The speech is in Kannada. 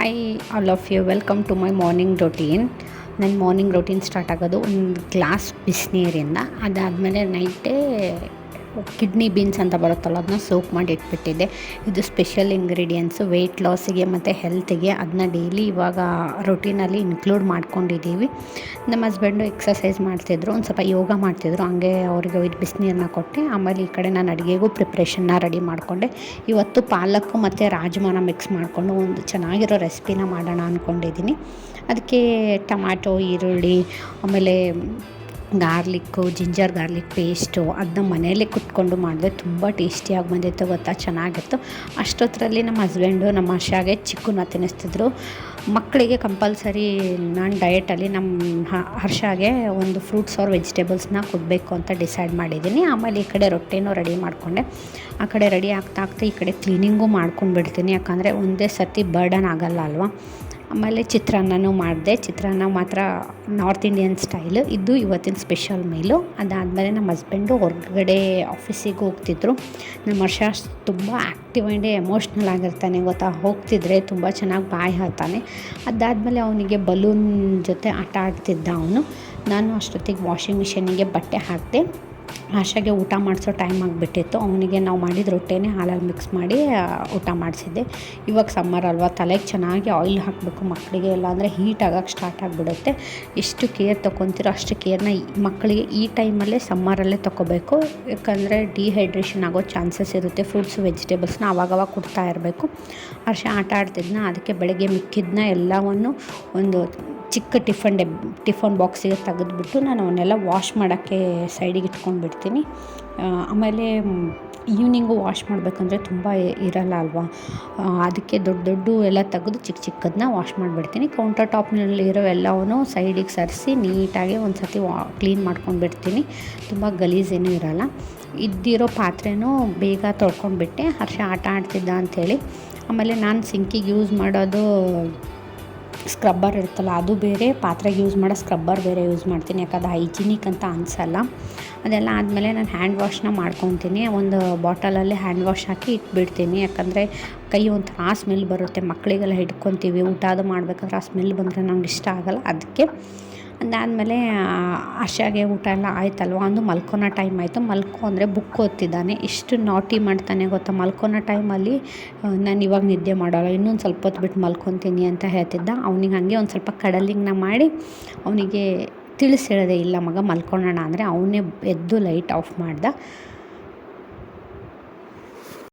Hi all of you, welcome to my morning routine. ನನ್ನ ಮಾರ್ನಿಂಗ್ ರೊಟೀನ್ ಸ್ಟಾರ್ಟ್ ಆಗೋದು ಒಂದು ಗ್ಲಾಸ್ ಬಿಸಿನೀರಿಂದ. ಅದಾದಮೇಲೆ ನೈಟೇ ಕಿಡ್ನಿ ಬೀನ್ಸ್ ಅಂತ ಬರುತ್ತಲ್ಲ, ಅದನ್ನ ಸೋಕ್ ಮಾಡಿ ಇಟ್ಬಿಟ್ಟಿದ್ದೆ. ಇದು ಸ್ಪೆಷಲ್ ಇಂಗ್ರೀಡಿಯೆಂಟ್ಸು ವೆಯ್ಟ್ ಲಾಸಿಗೆ ಮತ್ತು ಹೆಲ್ತಿಗೆ. ಅದನ್ನ ಡೈಲಿ ಇವಾಗ ರೊಟೀನಲ್ಲಿ ಇನ್ಕ್ಲೂಡ್ ಮಾಡ್ಕೊಂಡಿದ್ದೀವಿ. ನಮ್ಮ ಹಸ್ಬೆಂಡು ಎಕ್ಸಸೈಸ್ ಮಾಡ್ತಿದ್ರು, ಒಂದು ಸ್ವಲ್ಪ ಯೋಗ ಮಾಡ್ತಿದ್ರು, ಹಂಗೆ ಅವ್ರಿಗೆ ಇದು ಬಿಸಿನೀರನ್ನ ಕೊಟ್ಟೆ. ಆಮೇಲೆ ಈ ಕಡೆ ನಾನು ಅಡುಗೆಗೂ ಪ್ರಿಪ್ರೇಷನ್ನ ರೆಡಿ ಮಾಡಿಕೊಂಡೆ. ಇವತ್ತು ಪಾಲಕ್ಕು ಮತ್ತು ರಾಜ್ಮಾನ ಮಿಕ್ಸ್ ಮಾಡಿಕೊಂಡು ಒಂದು ಚೆನ್ನಾಗಿರೋ ರೆಸಿಪಿನ ಮಾಡೋಣ ಅಂದ್ಕೊಂಡಿದ್ದೀನಿ. ಅದಕ್ಕೆ ಟೊಮ್ಯಾಟೊ, ಈರುಳ್ಳಿ, ಆಮೇಲೆ ಗಾರ್ಲಿಕ್ಕು, ಜಿಂಜರ್ ಗಾರ್ಲಿಕ್ ಪೇಸ್ಟು ಅದನ್ನ ಮನೆಯಲ್ಲೇ ಕುಟ್ಕೊಂಡು ಮಾಡಿದೆ. ತುಂಬ ಟೇಸ್ಟಿಯಾಗಿ ಬಂದಿತ್ತು ಗೊತ್ತಾ, ಚೆನ್ನಾಗಿತ್ತು. ಅಷ್ಟೊತ್ತರಲ್ಲಿ ನಮ್ಮ ಹಸ್ಬೆಂಡು ನಮ್ಮ ಹರ್ಷಾಗೆ ಚಿಕ್ಕನ್ನ ತಿನ್ನಿಸ್ತಿದ್ರು. ಮಕ್ಕಳಿಗೆ ಕಂಪಲ್ಸರಿ ನಾನು ಡಯಟಲ್ಲಿ ನಮ್ಮ ಹರ್ಷಾಗೆ ಒಂದು ಫ್ರೂಟ್ಸ್ ಆರ್ ವೆಜಿಟೇಬಲ್ಸ್ನ ಕೊಡಬೇಕು ಅಂತ ಡಿಸೈಡ್ ಮಾಡಿದ್ದೀನಿ. ಆಮೇಲೆ ಈ ಕಡೆ ರೊಟ್ಟಿನೂ ರೆಡಿ ಮಾಡಿಕೊಂಡೆ. ಆ ಕಡೆ ರೆಡಿ ಆಗ್ತಾ ಈ ಕಡೆ ಕ್ಲೀನಿಂಗು ಮಾಡ್ಕೊಂಡು ಬಿಡ್ತೀನಿ, ಯಾಕಂದರೆ ಒಂದೇ ಸರ್ತಿ ಬರ್ಡನ್ ಆಗೋಲ್ಲ ಅಲ್ವಾ. ಆಮೇಲೆ ಚಿತ್ರಾನ್ನನೂ ಮಾಡಿದೆ. ಚಿತ್ರಾನ್ನ ಮಾತ್ರ ನಾರ್ತ್ ಇಂಡಿಯನ್ ಸ್ಟೈಲು, ಇದು ಇವತ್ತಿನ ಸ್ಪೆಷಲ್ ಮೀಲು. ಅದಾದಮೇಲೆ ನಮ್ಮ ಹಸ್ಬೆಂಡು ಹೊರಗಡೆ ಆಫೀಸಿಗೆ ಹೋಗ್ತಿದ್ರು. ನಮ್ಮ ಹರ್ಷ ತುಂಬ ಆ್ಯಕ್ಟಿವ್ ಆ್ಯಂಡ್ ಎಮೋಷ್ನಲ್ ಆಗಿರ್ತಾನೆ ಗೊತ್ತಾ. ಹೋಗ್ತಿದ್ರೆ ತುಂಬ ಚೆನ್ನಾಗಿ ಬಾಯಿ ಹೇಳ್ತಾನೆ. ಅದಾದಮೇಲೆ ಅವನಿಗೆ ಬಲೂನ್ ಜೊತೆ ಆಟ ಆಡ್ತಿದ್ದ ಅವನು. ನಾನು ಅಷ್ಟೊತ್ತಿಗೆ ವಾಷಿಂಗ್ ಮಿಷಿನಿಗೆ ಬಟ್ಟೆ ಹಾಕಿದೆ. ಆಶಾಗೆ ಊಟ ಮಾಡಿಸೋ ಟೈಮ್ ಆಗಿಬಿಟ್ಟಿತ್ತು. ಅವನಿಗೆ ನಾವು ಮಾಡಿದ ರೊಟ್ಟಿನೇ ಹಾಲಲ್ಲಿ ಮಿಕ್ಸ್ ಮಾಡಿ ಊಟ ಮಾಡಿಸಿದ್ದೆ. ಇವಾಗ ಸಮ್ಮರ್ ಅಲ್ವಾ, ತಲೆಗೆ ಚೆನ್ನಾಗಿ ಆಯಿಲ್ ಹಾಕಬೇಕು ಮಕ್ಕಳಿಗೆ, ಇಲ್ಲಾಂದರೆ ಹೀಟ್ ಆಗೋಕ್ಕೆ ಸ್ಟಾರ್ಟ್ ಆಗಿಬಿಡುತ್ತೆ. ಎಷ್ಟು ಕೇರ್ ತೊಗೊತಿರೋ ಅಷ್ಟು ಕೇರ್ನ ಮಕ್ಕಳಿಗೆ ಈ ಟೈಮಲ್ಲೇ ಸಮ್ಮರಲ್ಲೇ ತೊಗೋಬೇಕು, ಯಾಕಂದರೆ ಡಿಹೈಡ್ರೇಷನ್ ಆಗೋ ಚಾನ್ಸಸ್ ಇರುತ್ತೆ. ಫ್ರೂಟ್ಸು ವೆಜಿಟೇಬಲ್ಸ್ನ ಆವಾಗವಾಗ ಕೊಡ್ತಾ ಇರಬೇಕು. ಹರ್ಷ ಆಟ ಆಡ್ತಿದ್ನ, ಅದಕ್ಕೆ ಬೆಳಗ್ಗೆ ಮಿಕ್ಕಿದ್ನ ಎಲ್ಲವನ್ನು ಒಂದು ಚಿಕ್ಕ ಟಿಫನ್ ಬಾಕ್ಸಿಗೆ ತೆಗೆದುಬಿಟ್ಟು ನಾನು ಅವನ್ನೆಲ್ಲ ವಾಶ್ ಮಾಡೋಕ್ಕೆ ಸೈಡಿಗೆ ಇಟ್ಕೊಂಡ್ಬಿಡ್ತೀನಿ. ಆಮೇಲೆ ಈವ್ನಿಂಗು ವಾಶ್ ಮಾಡಬೇಕಂದ್ರೆ ತುಂಬ ಇರಲ್ಲ ಅಲ್ವಾ, ಅದಕ್ಕೆ ದೊಡ್ಡ ಎಲ್ಲ ತೆಗೆದು ಚಿಕ್ಕದನ್ನ ವಾಶ್ ಮಾಡಿಬಿಡ್ತೀನಿ. ಕೌಂಟರ್ ಟಾಪ್ನಲ್ಲಿರೋ ಎಲ್ಲವೂ ಸೈಡಿಗೆ ಸರಿಸಿ ನೀಟಾಗಿ ಒಂದು ಸರ್ತಿ ಕ್ಲೀನ್ ಮಾಡ್ಕೊಂಡ್ಬಿಡ್ತೀನಿ. ತುಂಬ ಗಲೀಜೇನೂ ಇರಲ್ಲ. ಇದ್ದಿರೋ ಪಾತ್ರೆನೂ ಬೇಗ ತೊಳ್ಕೊಂಡ್ಬಿಟ್ಟೆ, ಹರ್ಷ ಆಟ ಆಡ್ತಿದ್ದ ಅಂಥೇಳಿ. ಆಮೇಲೆ ನಾನು ಸಿಂಕಿಗೆ ಯೂಸ್ ಮಾಡೋದು ಸ್ಕ್ರಬ್ಬರ್ ಇರುತ್ತಲ್ಲ, ಅದು ಬೇರೆ, ಪಾತ್ರೆಗೆ ಯೂಸ್ ಮಾಡೋ ಸ್ಕ್ರಬ್ಬರ್ ಬೇರೆ ಯೂಸ್ ಮಾಡ್ತೀನಿ, ಯಾಕಂದ್ರೆ ಹೈಜಿನಿಕ್ ಅಂತ ಅನಿಸಲ್ಲ. ಅದೆಲ್ಲ ಆದಮೇಲೆ ನಾನು ಹ್ಯಾಂಡ್ ವಾಶ್ನ ಮಾಡ್ಕೊತೀನಿ. ಒಂದು ಬಾಟಲಲ್ಲಿ ಹ್ಯಾಂಡ್ ವಾಶ್ ಹಾಕಿ ಇಟ್ಬಿಡ್ತೀನಿ, ಯಾಕಂದರೆ ಕೈ ಒಂಥರ ಸ್ಮೆಲ್ ಬರುತ್ತೆ. ಮಕ್ಕಳಿಗೆಲ್ಲ ಹಿಡ್ಕೊತೀವಿ, ಊಟ ಅದು ಮಾಡಬೇಕಾದ್ರೆ ಆ ಸ್ಮೆಲ್ ಬಂದರೆ ನಂಗೆ ಇಷ್ಟ ಆಗೋಲ್ಲ. ಅದಕ್ಕೆ ಅದಾದಮೇಲೆ ಹರ್ಷಾಗೆ ಊಟ ಎಲ್ಲ ಆಯ್ತಲ್ವ, ಒಂದು ಮಲ್ಕೊನೋ ಟೈಮ್ ಆಯಿತು. ಅಂದರೆ ಬುಕ್ ಓದ್ತಿದ್ದಾನೆ. ಎಷ್ಟು ನಾಟಿ ಮಾಡ್ತಾನೆ ಗೊತ್ತಾ. ಮಲ್ಕೊನೋ ಟೈಮಲ್ಲಿ ನಾನು ಇವಾಗ ನಿದ್ದೆ ಮಾಡೋಲ್ಲ, ಇನ್ನೊಂದು ಸ್ವಲ್ಪ ಹೊತ್ತು ಬಿಟ್ಟು ಮಲ್ಕೊತೀನಿ ಅಂತ ಹೇಳ್ತಿದ್ದ. ಅವನಿಗೆ ಹಾಗೆ ಒಂದು ಸ್ವಲ್ಪ ಕಡಲಿಂಗ್ನ ಮಾಡಿ ಅವನಿಗೆ ತಿಳಿಸಿಡದೆ, ಇಲ್ಲ ಮಗ ಮಲ್ಕೊಳ್ಳೋಣ ಅಂದರೆ ಅವನೇ ಎದ್ದು ಲೈಟ್ ಆಫ್ ಮಾಡ್ದ.